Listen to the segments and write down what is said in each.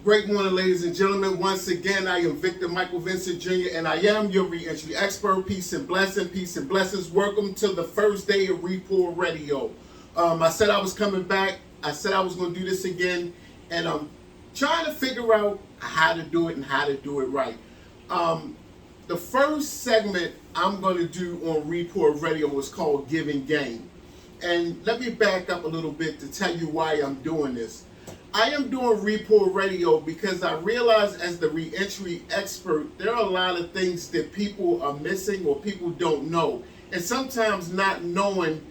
Great morning, ladies and gentlemen. Once again, I am Victor Michael Vincent Jr., and I am your reentry expert. Peace and blessings. Welcome to the first day of Report Radio. I said I was coming back. I said I was going to do this again, and I'm trying to figure out how to do it and how to do it right. The first segment I'm going to do on Report Radio is called Giving Game. And let me back up a little bit to tell you why I'm doing this. I am doing Report Radio because I realize as the reentry expert, there are a lot of things that people are missing or people don't know. And sometimes not knowing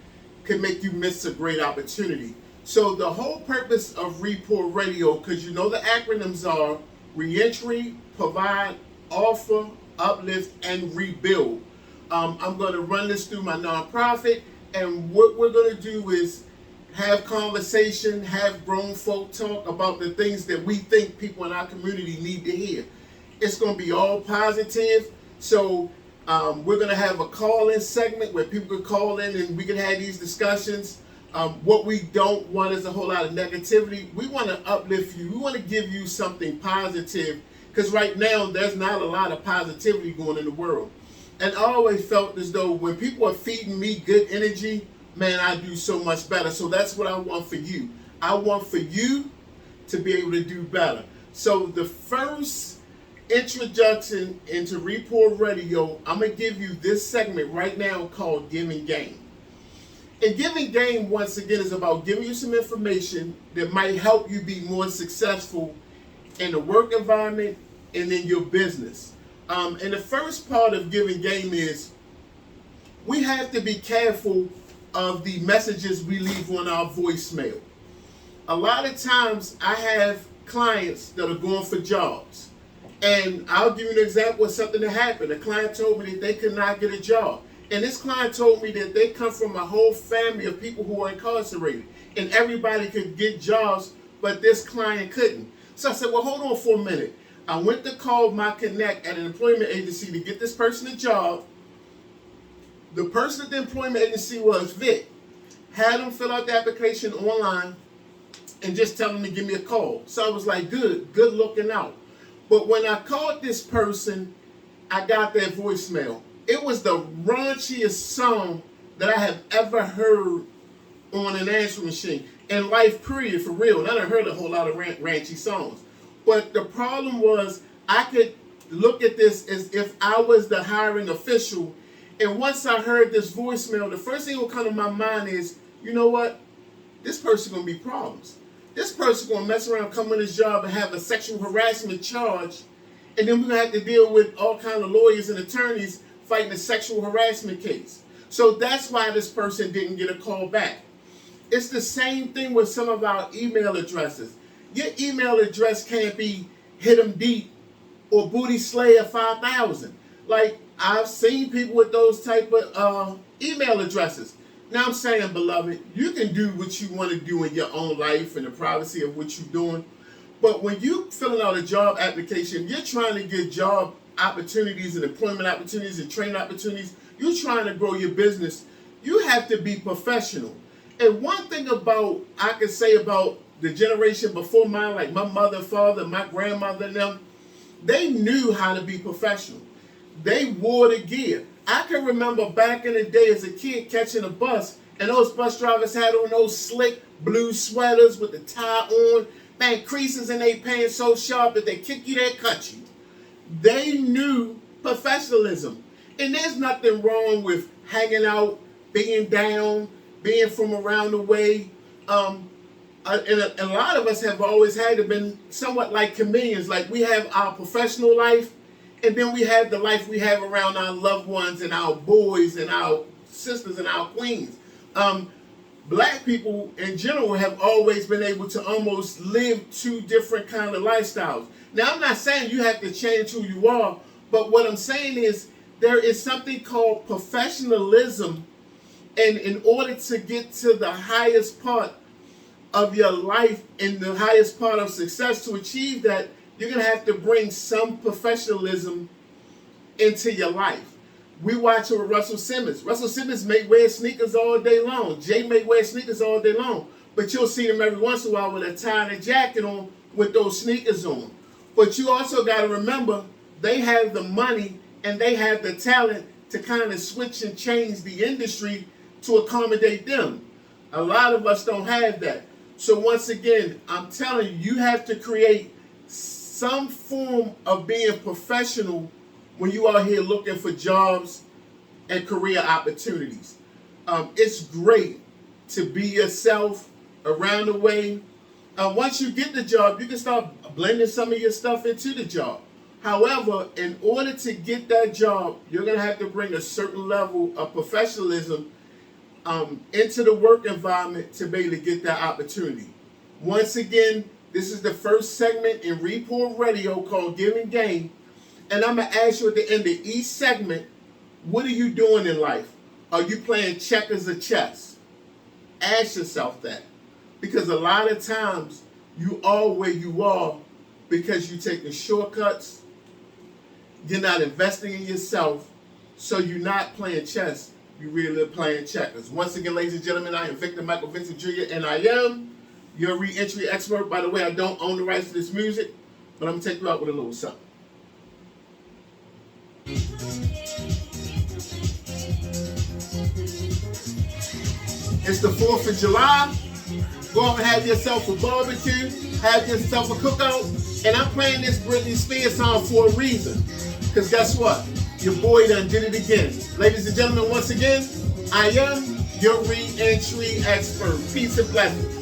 can make you miss a great opportunity. So the whole purpose of Report Radio, because you know the acronyms are reentry, provide, offer, uplift, and rebuild. I'm going to run this through my nonprofit, and what we're going to do is have conversation, have grown folk talk about the things that we think people in our community need to hear. It's going to be all positive. So we're going to have a call-in segment where people can call in and we can have these discussions. What we don't want is a whole lot of negativity. We want to uplift you. We want to give you something positive because right now there's not a lot of positivity going in the world. And I always felt as though when people are feeding me good energy, man, I do so much better. So that's what I want for you. I want for you to be able to do better. So the first introduction into Report Radio, I'm going to give you this segment right now called Giving Game. And Giving Game, once again, is about giving you some information that might help you be more successful in the work environment and in your business. And the first part of Giving Game is we have to be careful of the messages we leave on our voicemail. A lot of times I have clients that are going for jobs. And I'll give you an example of something that happened. A client told me that they could not get a job. And this client told me that they come from a whole family of people who are incarcerated. And everybody could get jobs, but this client couldn't. So I said, well, hold on for a minute. I went to call my connect at an employment agency to get this person a job. The person at the employment agency was Vic. Had them fill out the application online and just tell them to give me a call. So I was like, good looking out. But when I called this person, I got their voicemail. It was the raunchiest song that I have ever heard on an answering machine. In life, period, for real. And I done heard a whole lot of ranchy songs. But the problem was I could look at this as if I was the hiring official. And once I heard this voicemail, the first thing that will come to my mind is, you know what? This person's going to be problems. This person's going to mess around, come on his job and have a sexual harassment charge. And then we're going to have to deal with all kinds of lawyers and attorneys fighting a sexual harassment case. So that's why this person didn't get a call back. It's the same thing with some of our email addresses. Your email address can't be hit 'em deep or booty slayer 5000. Like, I've seen people with those type of email addresses. Now I'm saying, beloved, you can do what you want to do in your own life and the privacy of what you're doing. But when you're filling out a job application, you're trying to get job opportunities and employment opportunities and training opportunities. You're trying to grow your business. You have to be professional. And one thing about, I can say about the generation before mine, like my mother, father, my grandmother and them, they knew how to be professional. They wore the gear. I can remember back in the day as a kid catching a bus, and those bus drivers had on those slick blue sweaters with the tie on, man, creases in their pants so sharp that they kick you, they cut you. They knew professionalism. And there's nothing wrong with hanging out, being down, being from around the way. And a lot of us have always had to been somewhat like chameleons. Like we have our professional life, and then we have the life we have around our loved ones and our boys and our sisters and our queens. Black people in general have always been able to almost live two different kind of lifestyles. Now, I'm not saying you have to change who you are, but what I'm saying is there is something called professionalism, and in order to get to the highest part of your life and the highest part of success, to achieve that, you're going to have to bring some professionalism into your life. We watch it with Russell Simmons. Russell Simmons may wear sneakers all day long. Jay may wear sneakers all day long. but you'll see them every once in a while with a tie and a jacket on with those sneakers on. But you also got to remember, they have the money and they have the talent to kind of switch and change the industry to accommodate them. A lot of us don't have that. So once again, I'm telling you, you have to create some form of being professional when you are here looking for jobs and career opportunities. It's great to be yourself around the way. Once you get the job, you can start blending some of your stuff into the job. However, in order to get that job, you're going to have to bring a certain level of professionalism into the work environment to be able to get that opportunity. Once again, this is the first segment in Report Radio called Give and Game. And I'm going to ask you at the end of each segment, what are you doing in life? Are you playing checkers or chess? Ask yourself that. Because a lot of times, you are where you are because you're taking shortcuts, you're not investing in yourself, so you're not playing chess, you're really playing checkers. Once again, ladies and gentlemen, I am Victor Michael Vincent Jr., and I am your re-entry expert. By the way, I don't own the rights to this music, but I'm going to take you out with a little something. It's the 4th of July. Go out and have yourself a barbecue, have yourself a cookout, and I'm playing this Britney Spears song for a reason. Because guess what? Your boy done did it again. Ladies and gentlemen, once again, I am your re-entry expert. Peace and blessings.